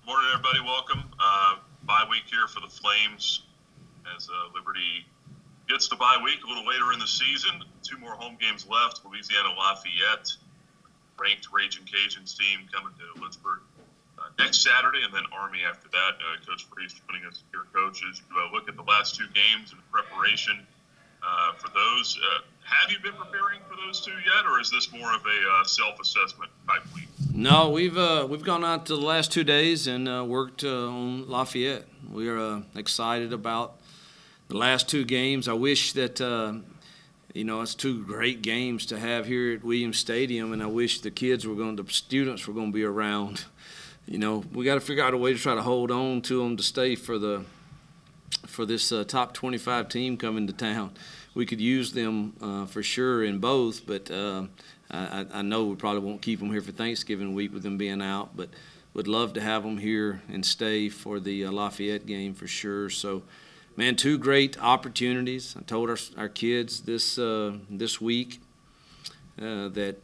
Morning, everybody. Welcome. Bye week here for the Flames as Liberty gets to bye week a little later in the season. 2 more home games left. Louisiana-Lafayette, ranked Raging Cajuns team coming to Lynchburg next Saturday, and then Army after that. Coach Freeze joining us here, coaches. You look at the last 2 games and preparation for those. Have you been preparing for those 2 yet, or is this more of a self-assessment type week? No, we've gone out to the last 2 days and worked on Lafayette. We are excited about the last 2 games. I wish that it's 2 great games to have here at Williams Stadium, and I wish the students were going to be around. We got to figure out a way to try to hold on to them to stay for this top 25 team coming to town. We could use them for sure in both, but I know we probably won't keep them here for Thanksgiving week with them being out, but would love to have them here and stay for the Lafayette game for sure. So, man, 2 great opportunities. I told our kids this week that,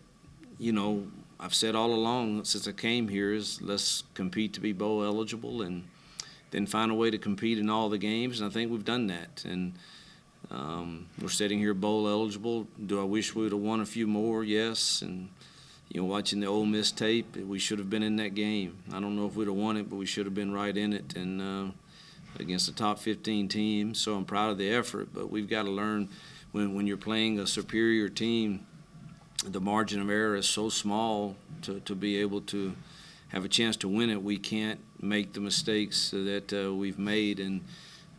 I've said all along since I came here is let's compete to be bowl eligible and then find a way to compete in all the games, and I think we've done that. And we're sitting here bowl eligible. Do I wish we would have won a few more? Yes. And, watching the Ole Miss tape, we should have been in that game. I don't know if we'd have won it, but we should have been right in it and against the top 15 team. So I'm proud of the effort, but we've got to learn when you're playing a superior team, the margin of error is so small to be able to have a chance to win it. We can't make the mistakes that we've made in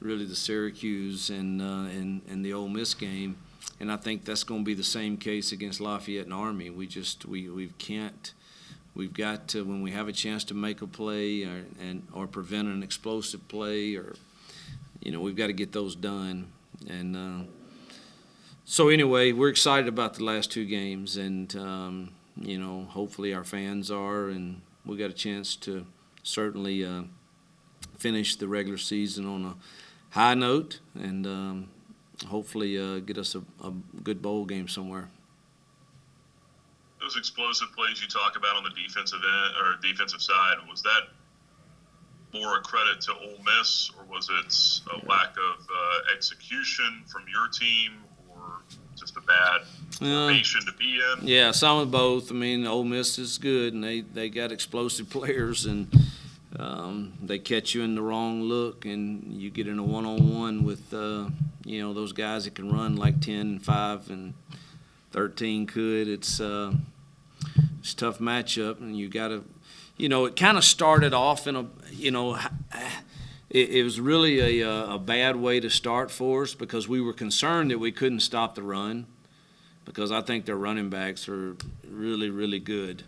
really the Syracuse and the Ole Miss game, and I think that's going to be the same case against Lafayette and Army. We can't. We've got to, when we have a chance to make a play or prevent an explosive play, or we've got to get those done. And so anyway, we're excited about the last 2 games, and hopefully our fans are, and we got a chance to certainly finish the regular season on a high note and hopefully get us a good bowl game somewhere. Those explosive plays you talk about on the defensive end or defensive side, was that more a credit to Ole Miss, or was it a lack of execution from your team, or just a bad formation to be in? Yeah, some of both. I mean, Ole Miss is good, and they got explosive players, and they catch you in the wrong look, and you get in a one-on-one with those guys that can run like 10 and 5 and 13 could. It's a tough matchup, and you got to, it kind of started off in it was really a bad way to start for us because we were concerned that we couldn't stop the run because I think their running backs are really, really good.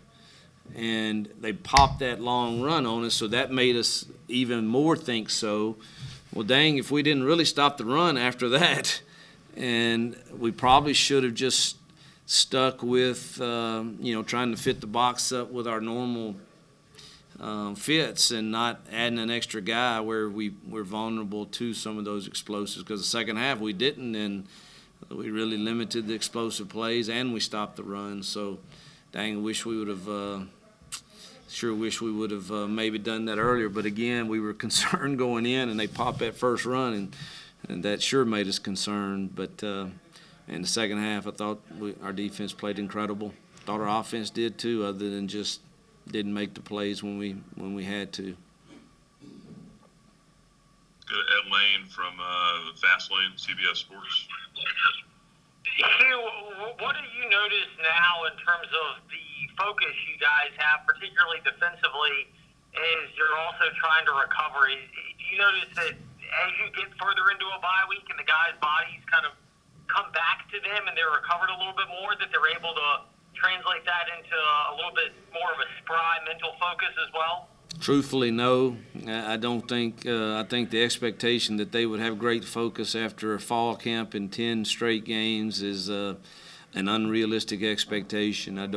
And they popped that long run on us, so that made us even more think so. Well, dang, if we didn't really stop the run after that, and we probably should have just stuck with, trying to fit the box up with our normal fits and not adding an extra guy where we're vulnerable to some of those explosives. Because the second half we didn't, and we really limited the explosive plays, and we stopped the run. So, dang, I wish we would have maybe done that earlier. But again, we were concerned going in, and they popped that first run, and that sure made us concerned. But in the second half, I thought our defense played incredible. Thought our offense did too, other than just didn't make the plays when we had to. Go to Ed Lane from the Fast Lane, CBS Sports. Hugh, what do you notice now in terms of the focus you guys have, particularly defensively, as you're also trying to recover? Do you notice that as you get further into a bye week and the guys' bodies kind of come back to them and they're recovered a little bit more, that they're able to translate that into a little bit more of a spry mental focus as well? Truthfully, no. I don't think. I think the expectation that they would have great focus after a fall camp in 10 straight games is an unrealistic expectation. It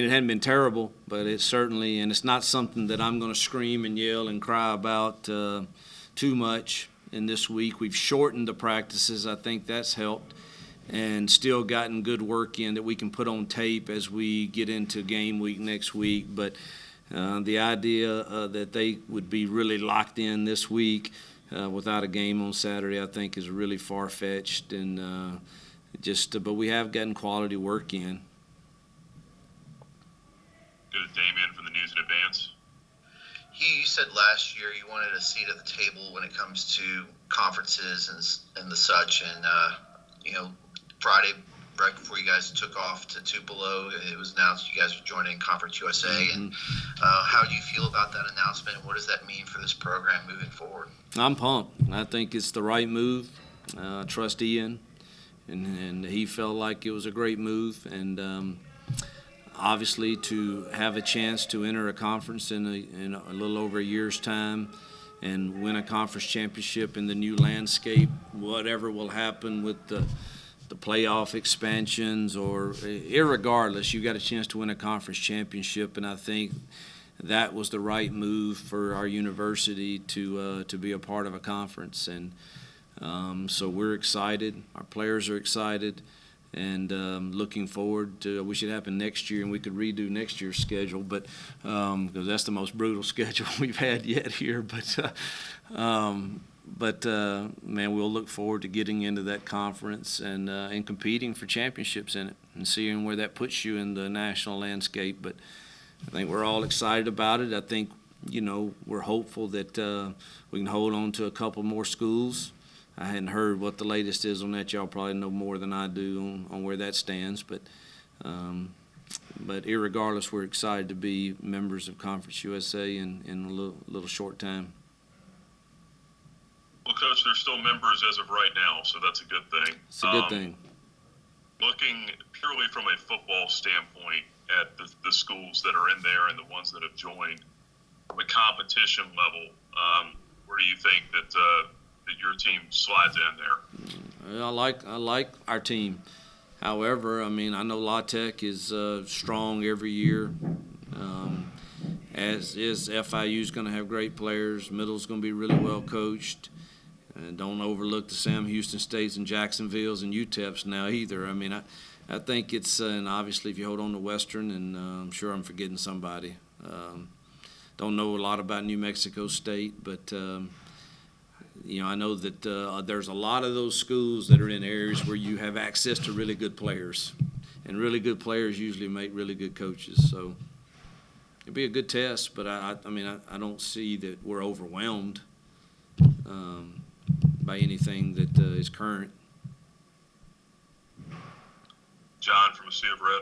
hadn't been terrible, but it's certainly, and it's not something that I'm going to scream and yell and cry about too much in this week. We've shortened the practices. I think that's helped, and still gotten good work in that we can put on tape as we get into game week next week. But The idea that they would be really locked in this week without a game on Saturday, I think, is really far-fetched. And but we have gotten quality work in. Go to Damien from the News in Advance. Hugh, you said last year you wanted a seat at the table when it comes to conferences and the such. And, Friday, right before you guys took off to Tupelo, it was announced you guys were joining Conference USA. Mm-hmm. And how do you feel about that announcement? And what does that mean for this program moving forward? I'm pumped. I think it's the right move. I trust Ian, and he felt like it was a great move. And obviously, to have a chance to enter a conference in a little over a year's time and win a conference championship in the new landscape, whatever will happen with the playoff expansions or irregardless, you got a chance to win a conference championship, and I think that was the right move for our university to be a part of a conference. And so we're excited. Our players are excited. And looking forward to, I wish it happened next year and we could redo next year's schedule, but because that's the most brutal schedule we've had yet here. But man, we'll look forward to getting into that conference and competing for championships in it and seeing where that puts you in the national landscape. But I think we're all excited about it. I think, we're hopeful that we can hold on to a couple more schools. I hadn't heard what the latest is on that. Y'all probably know more than I do on where that stands. But irregardless, we're excited to be members of Conference USA in a little short time. Well, Coach, they're still members as of right now, so that's a good thing. It's a good thing. Looking purely from a football standpoint at the schools that are in there and the ones that have joined, from a competition level, where do you think that your team slides in there? I like our team. However, I know La Tech is strong every year, as is FIU's going to have great players. Middle's going to be really well coached. And don't overlook the Sam Houston States and Jacksonville's and UTEP's now either. I think it's and obviously if you hold on to Western, and I'm sure I'm forgetting somebody. Don't know a lot about New Mexico State, but I know that there's a lot of those schools that are in areas where you have access to really good players, and really good players usually make really good coaches. So it'd be a good test, but I don't see that we're overwhelmed by anything that is current. John from A Sea of Red.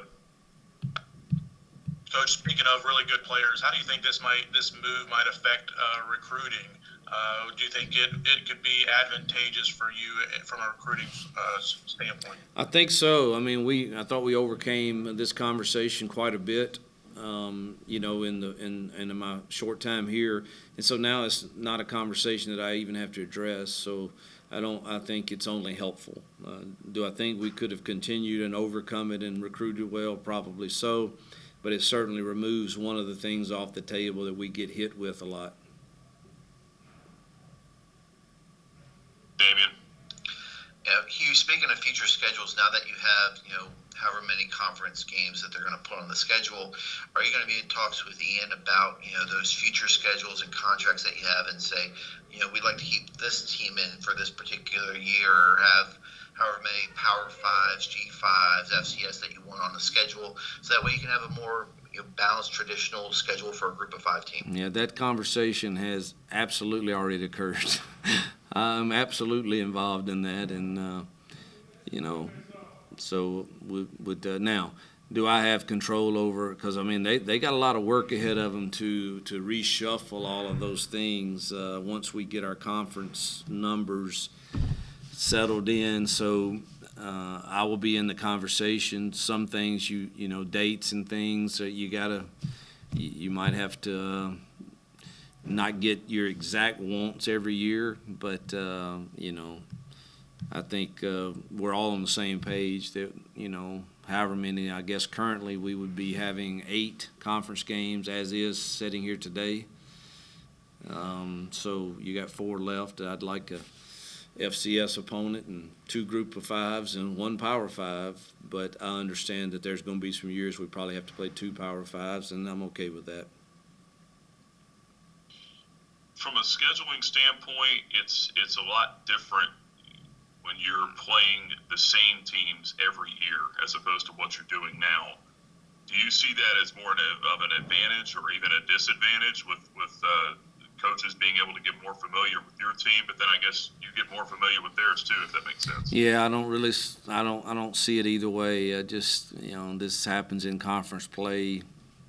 Coach, speaking of really good players, how do you think this move might affect recruiting? Do you think it could be advantageous for you from a recruiting standpoint? I think so. I thought we overcame this conversation quite a bit, in my short time here, and so now it's not a conversation that I even have to address. So I think it's only helpful. Do I think we could have continued and overcome it and recruited well? Probably so, but it certainly removes one of the things off the table that we get hit with a lot. Damien. Hugh, speaking of future schedules, now that you have, however many conference games that they're going to put on the schedule, are you going to be in talks with Ian about, those future schedules and contracts that you have and say, we'd like to keep this team in for this particular year, or have however many Power 5s, G5s, FCS that you want on the schedule, so that way you can have a more balanced traditional schedule for a group of 5 team? Yeah, that conversation has absolutely already occurred. I'm absolutely involved in that, and so now, do I have control over? Because they got a lot of work ahead of them to reshuffle all of those things once we get our conference numbers settled in. So I will be in the conversation. Some things dates and things you might have to not get your exact wants every year, but I think we're all on the same page that however many, I guess currently we would be having 8 conference games as is sitting here today. So you got 4 left. I'd like a FCS opponent and 2 group of 5s and 1 Power 5, but I understand that there's going to be some years we probably have to play 2 Power 5s, and I'm okay with that. from a scheduling standpoint, it's a lot different when you're playing the same teams every year as opposed to what you're doing now. Do you see that as more of an advantage or even a disadvantage with coaches being able to get more familiar with your team, but then I guess you get more familiar with theirs too, if that makes sense? Yeah, I don't see it either way. This happens in conference play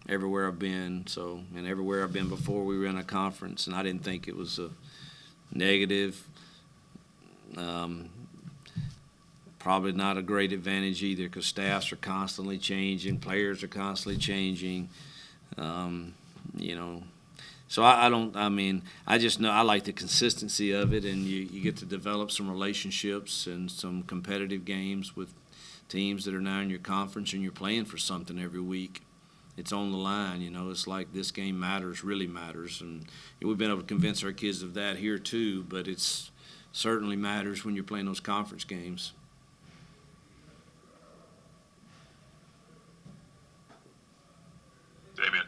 everywhere I've been. So, and everywhere I've been before we were in a conference, and I didn't think it was a negative. Probably not a great advantage either, because staffs are constantly changing, players are constantly changing. So I just know I like the consistency of it, and you get to develop some relationships and some competitive games with teams that are now in your conference, and you're playing for something every week. It's on the line, It's like this game really matters, and we've been able to convince our kids of that here too. But it's certainly matters when you're playing those conference games. Damien.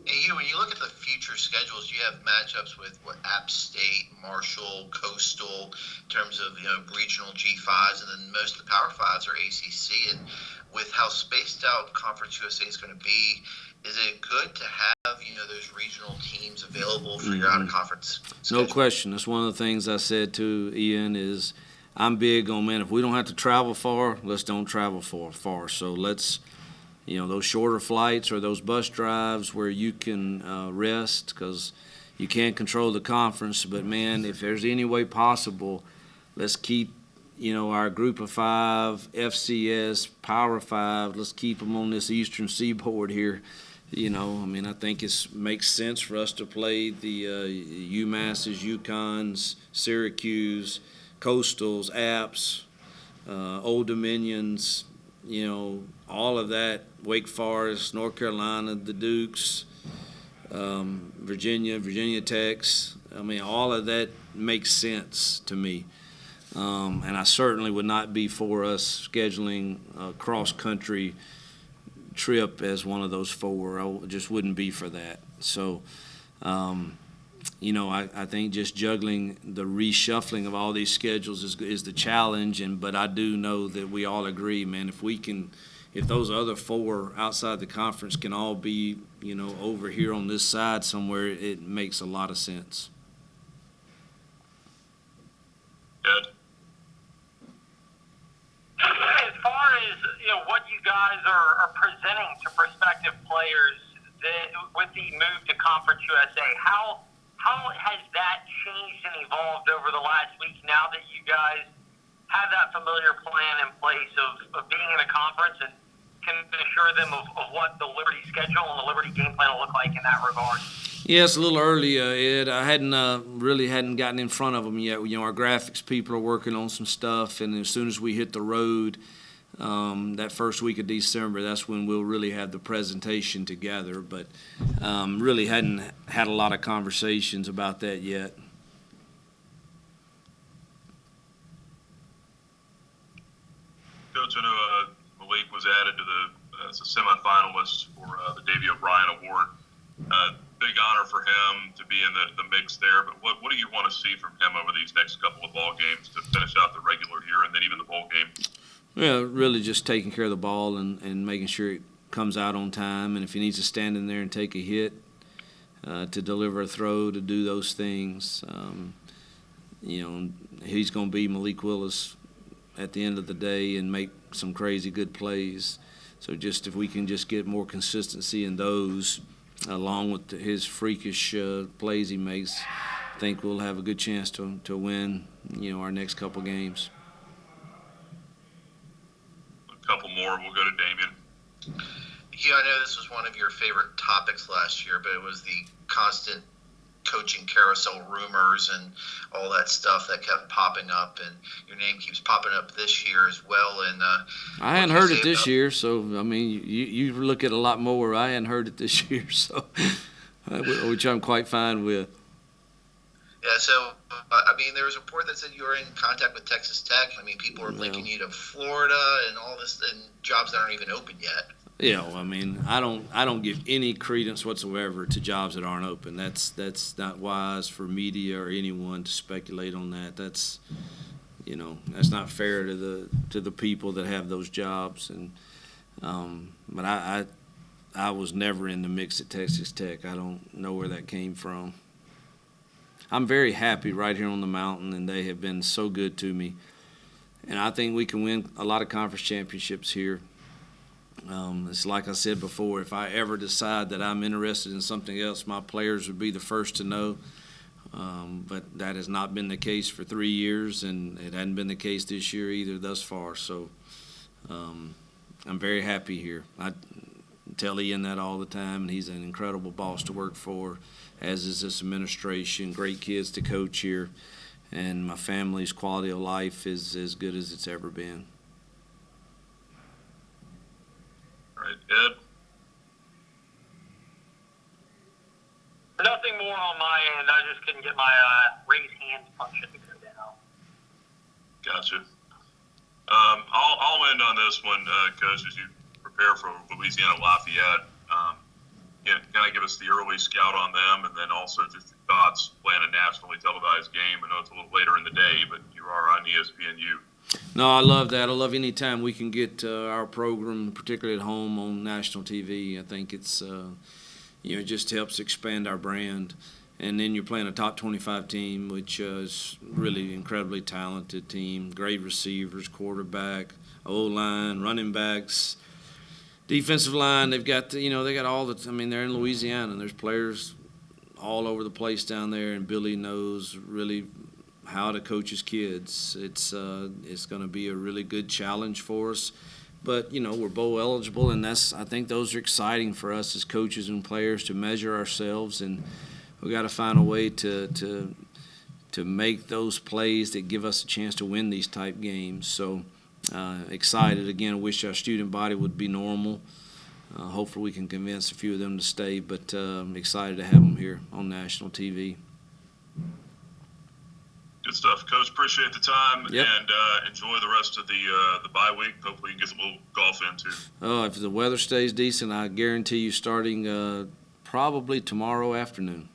Hey, Hugh, when you look at the future schedules, you have matchups with App State, Marshall, Coastal, in terms of regional G5s, and then most of the Power 5s are ACC. And with how spaced out Conference USA is going to be, is it good to have those regional teams available for your out of conference schedule? No question. That's one of the things I said to Ian is I'm big on, man, if we don't have to travel far, let's don't travel far. So let's. Those shorter flights or those bus drives where you can rest, because you can't control the conference. But, man, if there's any way possible, let's keep, our group of 5, FCS, Power 5, let's keep them on this eastern seaboard here. I think it makes sense for us to play the UMass's, UConn's, Syracuse, Coastals, Apps, Old Dominions, all of that, Wake Forest, North Carolina, the Dukes, Virginia Techs. All of that makes sense to me. And I certainly would not be for us scheduling a cross-country trip as one of those 4. I just wouldn't be for that. So, I think just juggling the reshuffling of all these schedules is the challenge. But I do know that we all agree, man, if those other 4 outside the conference can all be, over here on this side somewhere, it makes a lot of sense. Ed? As far as what you guys are presenting to prospective players with the move to Conference USA, how has that changed and evolved over the last week now that you guys have that familiar plan in place of being in a conference and can assure them of what the Liberty schedule and the Liberty game plan will look like in that regard? Yeah, it's a little early, Ed. I hadn't gotten in front of them yet. Our graphics people are working on some stuff, and as soon as we hit the road, that first week of December, that's when we'll really have the presentation together. But really hadn't had a lot of conversations about that yet. Coach, I know Malik was added to as a semifinalist for the Davey O'Brien Award. Big honor for him to be in the mix there. But what do you want to see from him over these next couple of ball games to finish out the regular year and then even the bowl game? Yeah, really just taking care of the ball and making sure it comes out on time. And if he needs to stand in there and take a hit to deliver a throw, to do those things, he's going to be Malik Willis at the end of the day and make some crazy good plays. So just if we can just get more consistency in those, along with his freakish plays he makes, I think we'll have a good chance to win, our next couple games. A couple more. We'll go to Damien. Hugh, I know this was one of your favorite topics last year, but it was the constant coaching carousel rumors and all that stuff that kept popping up, and your name keeps popping up this year as well. And I hadn't heard it this year, so you look at a lot more. I hadn't heard it this year, so which I'm quite fine with. Yeah, so there was a report that said you were in contact with Texas Tech. People are linking you to Florida and all this, and jobs that aren't even open yet. Yeah, well, I mean, I don't give any credence whatsoever to jobs that aren't open. That's not wise for media or anyone to speculate on that. That's that's not fair to the people that have those jobs. And but I was never in the mix at Texas Tech. I don't know where that came from. I'm very happy right here on the mountain, and they have been so good to me. And I think we can win a lot of conference championships here. It's like I said before, if I ever decide that I'm interested in something else, my players would be the first to know. But that has not been the case for 3 years, and it hadn't been the case this year either thus far. So I'm very happy here. I tell Ian that all the time, and he's an incredible boss to work for, as is this administration, great kids to coach here, and my family's quality of life is as good as it's ever been. All right, Ed? Nothing more on my end. I just couldn't get my raise hand function to go down. Gotcha. I'll end on this one, Coach, as you prepare for Louisiana-Lafayette. Kind of give us the early scout on them, and then also just your thoughts playing a nationally televised game. I know it's a little later in the day, but you are on ESPNU. No, I love that. I love any time we can get our program, particularly at home, on national TV. I think it's it just helps expand our brand. And then you're playing a top 25 team, which is really incredibly talented team, great receivers, quarterback, O-line, running backs, defensive line. They've got they got all the. I mean, they're in Louisiana, and there's players all over the place down there. And Billy knows really how to coach his kids. It's going to be a really good challenge for us. But we're bowl eligible, and I think those are exciting for us as coaches and players to measure ourselves, and we got to find a way to make those plays that give us a chance to win these type games. So excited again. Wish our student body would be normal. Hopefully we can convince a few of them to stay, but excited to have them here on national TV. Good stuff, Coach. Appreciate the time, Yep. and enjoy the rest of the bye week. Hopefully you can get a little golf in too. Oh, if the weather stays decent, I guarantee you starting probably tomorrow afternoon.